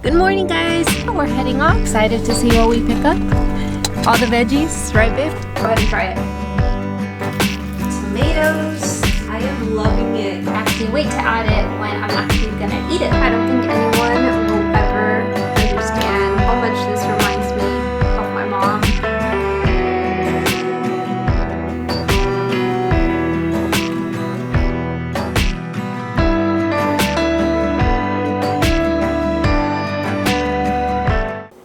Good morning, guys. We're heading off. Excited to see what we pick up. All the veggies, right, babe? Go ahead and try it. Tomatoes. I am loving it. Actually, wait to add it when I'm actually gonna eat it. I don't think anyone will ever understand how much this reminds me of my mom.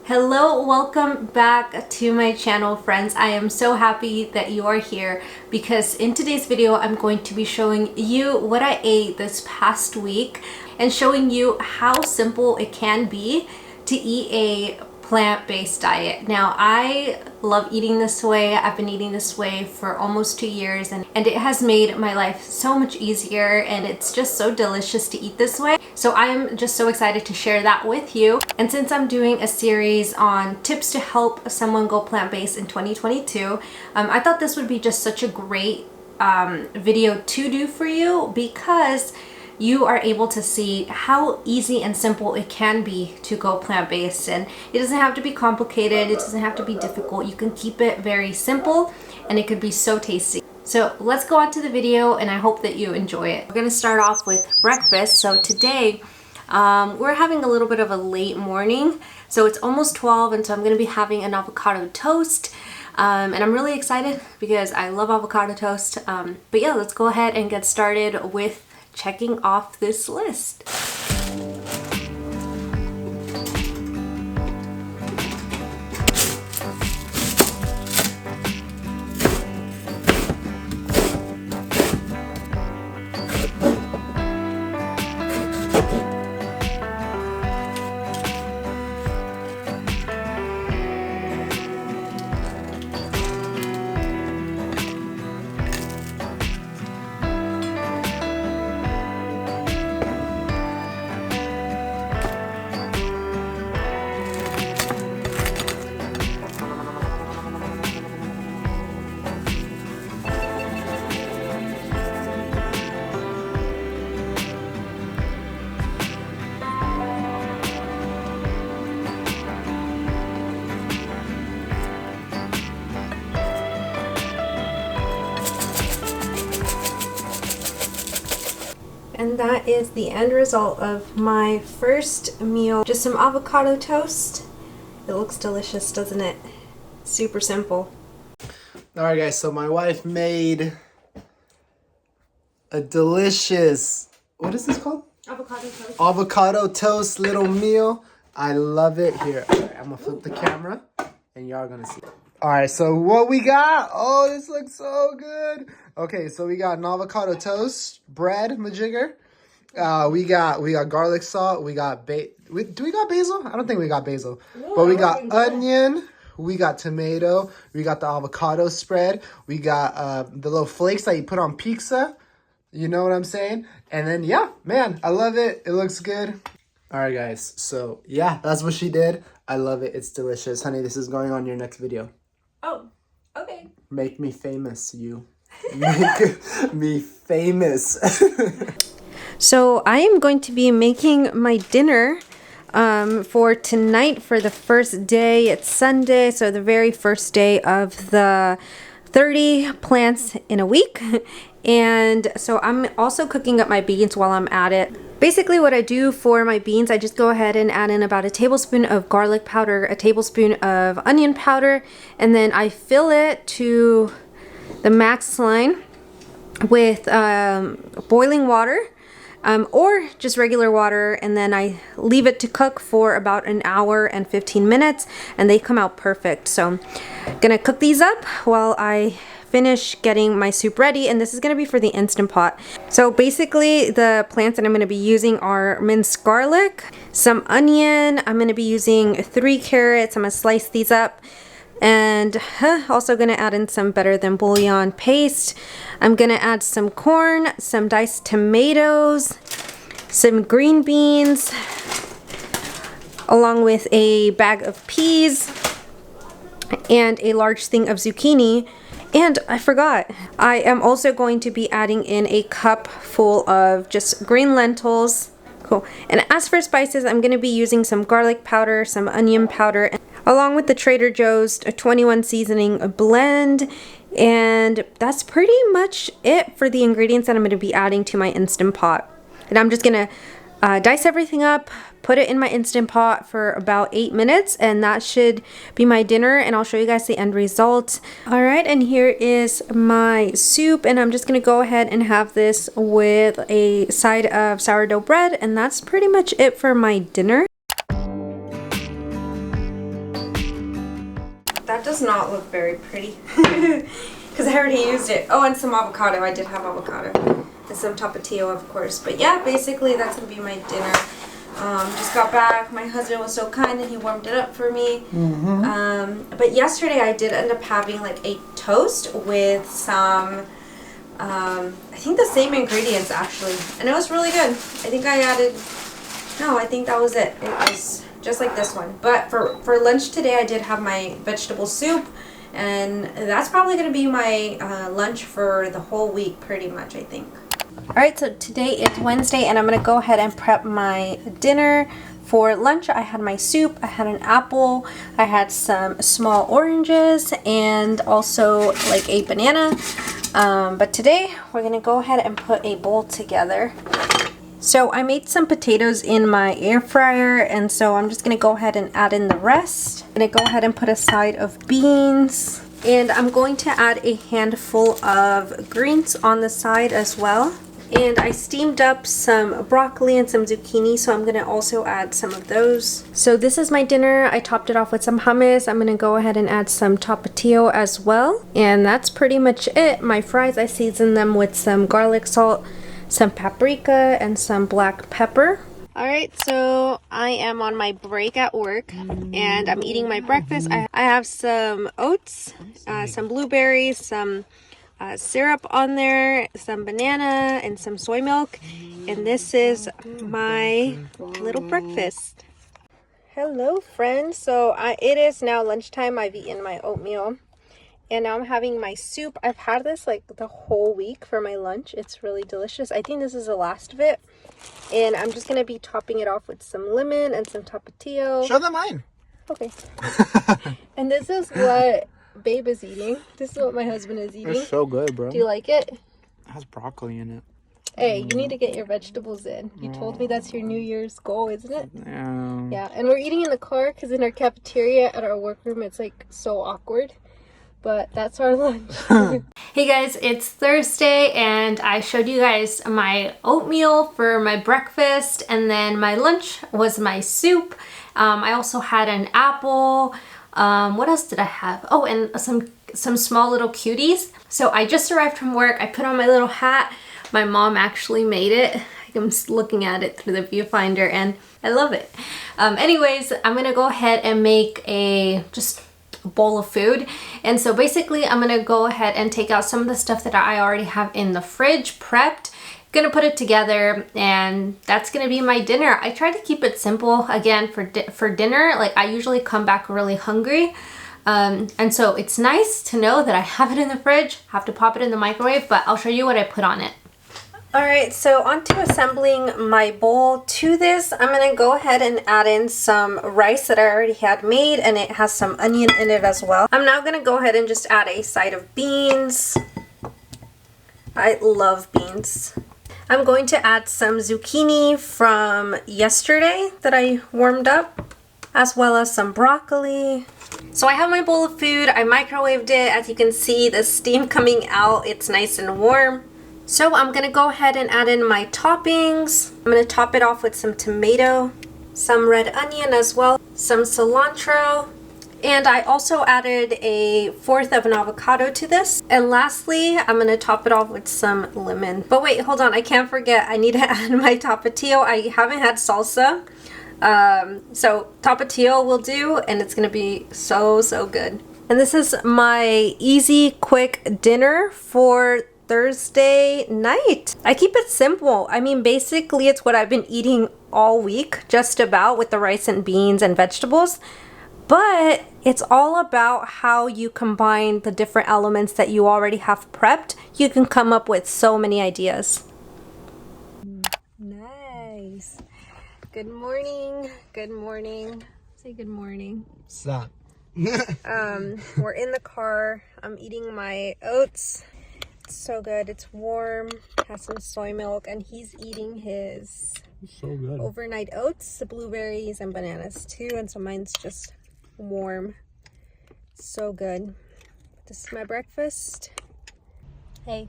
Hello, welcome back to my channel, friends. I am so happy that you are here because in today's video I'm going to be showing you what I ate this past week and showing you how simple it can be to eat a plant-based diet. Now, I love eating this way. I've been eating this way for almost 2 years and it has made my life so much easier, and it's just so delicious to eat this way. So I am just so excited to share that with you. And since I'm doing a series on tips to help someone go plant-based in 2022, I thought this would be just such a great video to do for you because you are able to see how easy and simple it can be to go plant-based, and it doesn't have to be complicated, it doesn't have to be difficult. You can keep it very simple and it could be so tasty. So let's go on to the video and I hope that you enjoy it. We're gonna start off with breakfast. So today we're having a little bit of a late morning, so it's almost 12, and so I'm gonna be having an avocado toast. And I'm really excited because I love avocado toast. But yeah, let's go ahead and get started with checking off this list. And that is the end result of my first meal. Just some avocado toast. It looks delicious, doesn't it? Super simple. Alright guys, so my wife made a delicious, what is this called? Avocado toast. Avocado toast little meal. I love it. Here, alright, I'm gonna flip the camera and y'all gonna see. Alright, so what we got? Oh, this looks so good. Okay, so we got an avocado toast, bread, majigger. We got garlic salt. We got do we got basil? I don't think we got basil. No, but we got onion. We got tomato. We got the avocado spread. We got the little flakes that you put on pizza. You know what I'm saying? And then yeah, man, I love it. It looks good. All right, guys. So yeah, that's what she did. I love it. It's delicious, honey. This is going on your next video. Oh, okay. Make me famous, you. Make me famous. So I am going to be making my dinner for tonight for the first day. It's Sunday, so the very first day of the 30 plants in a week. And so I'm also cooking up my beans while I'm at it. Basically what I do for my beans, I just go ahead and add in about a tablespoon of garlic powder, a tablespoon of onion powder, and then I fill it to the max line with boiling water or just regular water, and then I leave it to cook for about an hour and 15 minutes and they come out perfect. So I'm gonna cook these up while I finish getting my soup ready, and this is gonna be for the Instant Pot. So basically the plants that I'm gonna be using are minced garlic, some onion, I'm gonna be using 3 carrots, I'm gonna slice these up, and also gonna add in some Better Than Bouillon paste. I'm gonna add some corn, some diced tomatoes, some green beans, along with a bag of peas and a large thing of zucchini. And I forgot, I am also going to be adding in a cup full of just green lentils, Cool. And as for spices, I'm going to be using some garlic powder, some onion powder, along with the Trader Joe's 21 seasoning blend. And that's pretty much it for the ingredients that I'm going to be adding to my Instant Pot. And I'm just going to dice everything up, put it in my Instant Pot for about 8 minutes, and that should be my dinner, and I'll show you guys the end result. Alright, and here is my soup, and I'm just going to go ahead and have this with a side of sourdough bread, and that's pretty much it for my dinner. That does not look very pretty, because I already used it. Oh, and some avocado. I did have avocado. And some Tapatio, of course. But yeah, basically that's going to be my dinner. Just got back. My husband was so kind and he warmed it up for me. But yesterday I did end up having like a toast with some, I think the same ingredients actually. And it was really good. I think I added, no, I think that was it. It was just like this one. But for lunch today I did have my vegetable soup. And that's probably going to be my lunch for the whole week pretty much, I think. Alright, so today is Wednesday and I'm going to go ahead and prep my dinner. For lunch, I had my soup, I had an apple, I had some small oranges, and also like a banana. But today, we're going to go ahead and put a bowl together. So I made some potatoes in my air fryer, and so I'm just going to go ahead and add in the rest. I'm going to go ahead and put a side of beans. And I'm going to add a handful of greens on the side as well. And I steamed up some broccoli and some zucchini, so I'm going to also add some of those. So this is my dinner. I topped it off with some hummus. I'm going to go ahead and add some Tapatio as well. And that's pretty much it. My fries, I seasoned them with some garlic salt, some paprika, and some black pepper. Alright, so I am on my break at work and I'm eating my breakfast. I have some oats, some blueberries, some syrup on there, some banana, and some soy milk. And this is my little breakfast. Hello friends, so it is now lunchtime. I've eaten my oatmeal and now I'm having my soup. I've had this like the whole week for my lunch. It's really delicious. I think this is the last of it. And I'm just going to be topping it off with some lemon and some Tapatio. Show them mine. Okay. And this is what Babe is eating. This is what my husband is eating. It's so good, bro. Do you like it? It has broccoli in it. Hey, you need to get your vegetables in. You told me that's your New Year's goal, isn't it? Yeah. Yeah, and we're eating in the car because in our cafeteria at our workroom, it's like so awkward. But that's our lunch. Hey guys, it's Thursday and I showed you guys my oatmeal for my breakfast, and then my lunch was my soup. I also had an apple. What else did I have? Oh, and some small little cuties. So I just arrived from work. I put on my little hat. My mom actually made it. I'm looking at it through the viewfinder and I love it. Anyways, I'm gonna go ahead and make just bowl of food. And so basically I'm gonna go ahead and take out some of the stuff that I already have in the fridge prepped, gonna put it together, and that's gonna be my dinner. I try to keep it simple again for dinner. Like I usually come back really hungry, and so it's nice to know that I have it in the fridge, have to pop it in the microwave, but I'll show you what I put on it. Alright, so onto assembling my bowl. To this, I'm going to go ahead and add in some rice that I already had made, and it has some onion in it as well. I'm now going to go ahead and just add a side of beans. I love beans. I'm going to add some zucchini from yesterday that I warmed up, as well as some broccoli. So I have my bowl of food. I microwaved it. As you can see, the steam coming out, it's nice and warm. So I'm going to go ahead and add in my toppings. I'm going to top it off with some tomato, some red onion as well, some cilantro, and I also added a fourth of an avocado to this. And lastly, I'm going to top it off with some lemon. But wait, hold on, I can't forget. I need to add my Tapatio. I haven't had salsa. So Tapatio will do, and it's going to be so good. And this is my easy, quick dinner for Thursday night. I keep it simple. I mean, basically it's what I've been eating all week, just about, with the rice and beans and vegetables. But it's all about how you combine the different elements that you already have prepped. You can come up with so many ideas. Nice. Good morning. Good morning. Say good morning. Stop. We're in the car. I'm eating my oats. It's so good. It's warm. Has some soy milk, and he's eating his So good. overnight oats, the blueberries and bananas too, and so mine's just warm. So good. This is my breakfast. Hey.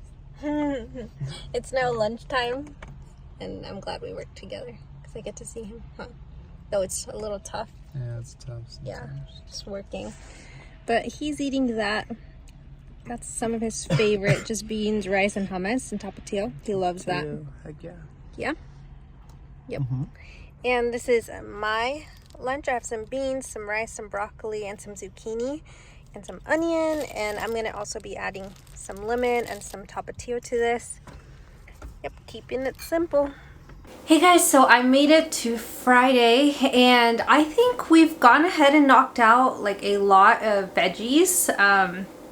It's now lunchtime, and I'm glad we work together because I get to see him. Though it's a little tough. Yeah, it's tough sometimes. Yeah, just working. But he's eating that. That's some of his favorite, just beans, rice, and hummus and Tapatio. He loves that. Yeah, heck yeah. Yeah? Yep. And this is my lunch. I have some beans, some rice, some broccoli, and some zucchini, and some onion. And I'm going to also be adding some lemon and some Tapatio to this. Yep, keeping it simple. Hey guys, so I made it to Friday, and I think we've gone ahead and knocked out like a lot of veggies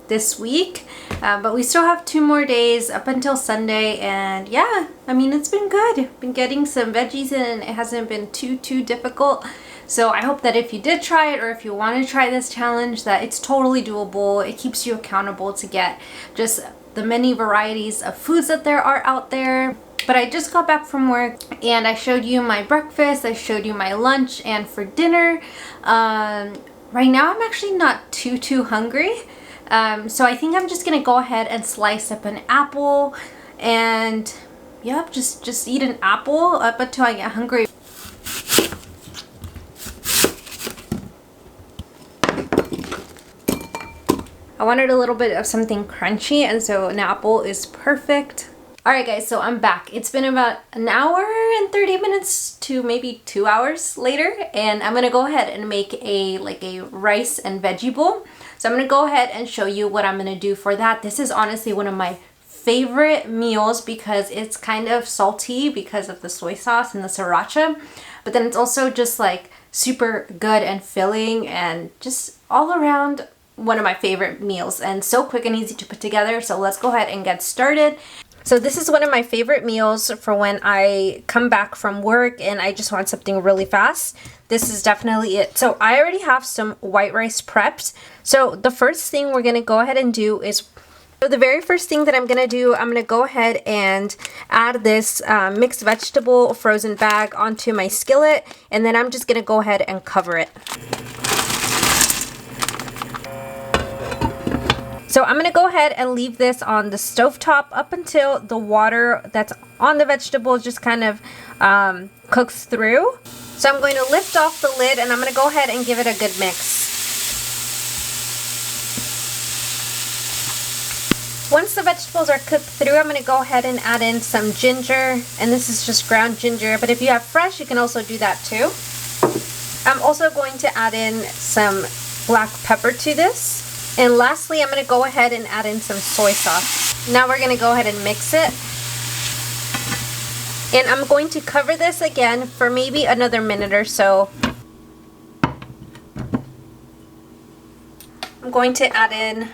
this week, but we still have 2 more days up until Sunday, and yeah, I mean, it's been good. Been getting some veggies in, and it hasn't been too difficult. So I hope that if you did try it, or if you want to try this challenge, that it's totally doable. It keeps you accountable to get just the many varieties of foods that there are out there. But I just got back from work, and I showed you my breakfast, I showed you my lunch, and for dinner, right now I'm actually not too hungry. So I think I'm just gonna go ahead and slice up an apple, and yep, just eat an apple up until I get hungry. I wanted a little bit of something crunchy, and so an apple is perfect. Alright guys, so I'm back. It's been about an hour and 30 minutes to maybe 2 hours later, and I'm gonna go ahead and make a rice and veggie bowl. So I'm gonna go ahead and show you what I'm gonna do for that. This is honestly one of my favorite meals because it's kind of salty because of the soy sauce and the sriracha, but then it's also just like super good and filling, and just all around one of my favorite meals, and so quick and easy to put together. So let's go ahead and get started. So this is one of my favorite meals for when I come back from work and I just want something really fast. This is definitely it. So I already have some white rice prepped. So the first thing we're going to go ahead and do is, so the very first thing that I'm going to do, I'm going to go ahead and add this mixed vegetable frozen bag onto my skillet, and then I'm just going to go ahead and cover it. So I'm going to go ahead and leave this on the stovetop up until the water that's on the vegetables just kind of cooks through. So I'm going to lift off the lid, and I'm going to go ahead and give it a good mix. Once the vegetables are cooked through, I'm going to go ahead and add in some ginger, and this is just ground ginger, but if you have fresh, you can also do that too. I'm also going to add in some black pepper to this. And lastly, I'm going to go ahead and add in some soy sauce. Now we're going to go ahead and mix it. And I'm going to cover this again for maybe another minute or so. I'm going to add in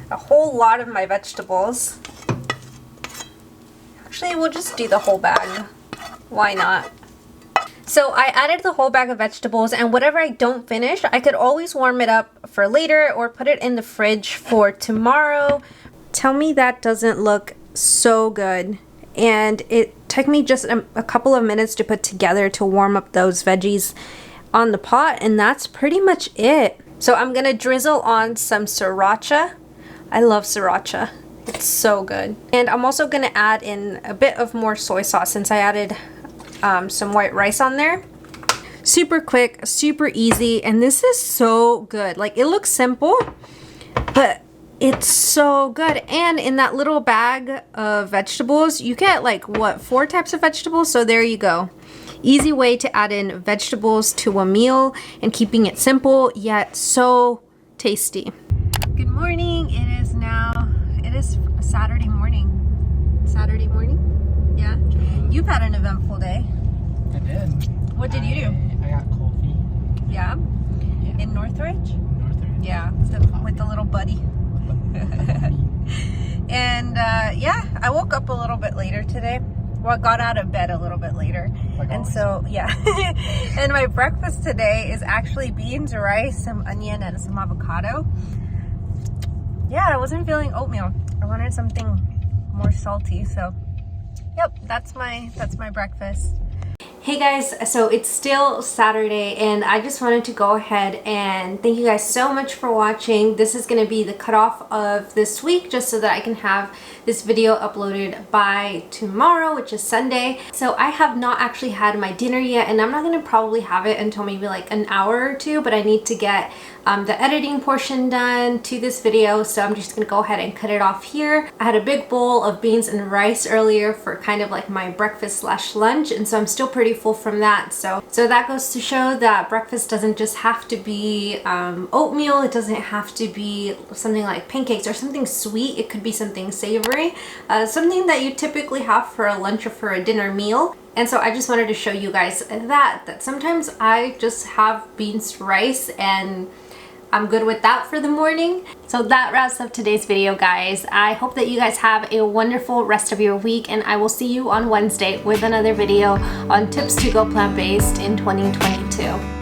a whole lot of my vegetables. Actually, we'll just do the whole bag. Why not? So I added the whole bag of vegetables, and whatever I don't finish, I could always warm it up for later or put it in the fridge for tomorrow. Tell me that doesn't look so good. And it took me just a couple of minutes to put together to warm up those veggies on the pot, and that's pretty much it. So I'm gonna drizzle on some sriracha. I love sriracha. It's so good. And I'm also gonna add in a bit of more soy sauce since I added some white rice on there. Super quick, super easy, and this is so good. Like, it looks simple, but it's so good. And in that little bag of vegetables, you get like, what, 4 types of vegetables? So there you go. Easy way to add in vegetables to a meal and keeping it simple yet so tasty. Good morning. It is Saturday morning. Saturday morning? Yeah. You've had an eventful day. I did. What did you do? I got coffee. Yeah? In Northridge? Northridge. Yeah, with the little buddy. And yeah, I woke up a little bit later today. got out of bed a little bit later. And so, yeah. And my breakfast today is actually beans, rice, some onion, and some avocado. Yeah, I wasn't feeling oatmeal. I wanted something more salty, so yep, that's my breakfast. Hey guys, so it's still Saturday and I just wanted to go ahead and thank you guys so much for watching. This is going to be the cutoff of this week just so that I can have this video uploaded by tomorrow, which is Sunday. So I have not actually had my dinner yet and I'm not going to probably have it until maybe like an hour or two, but I need to get the editing portion done to this video, so I'm just gonna go ahead and cut it off here. I had a big bowl of beans and rice earlier for kind of like my breakfast slash lunch, and so I'm still pretty full from that. So that goes to show that breakfast doesn't just have to be oatmeal. It doesn't have to be something like pancakes or something sweet. It could be something savory, something that you typically have for a lunch or for a dinner meal. And so I just wanted to show you guys that sometimes I just have beans, rice, and I'm good with that for the morning. So that wraps up today's video, guys. I hope that you guys have a wonderful rest of your week, and I will see you on Wednesday with another video on tips to go plant-based in 2022.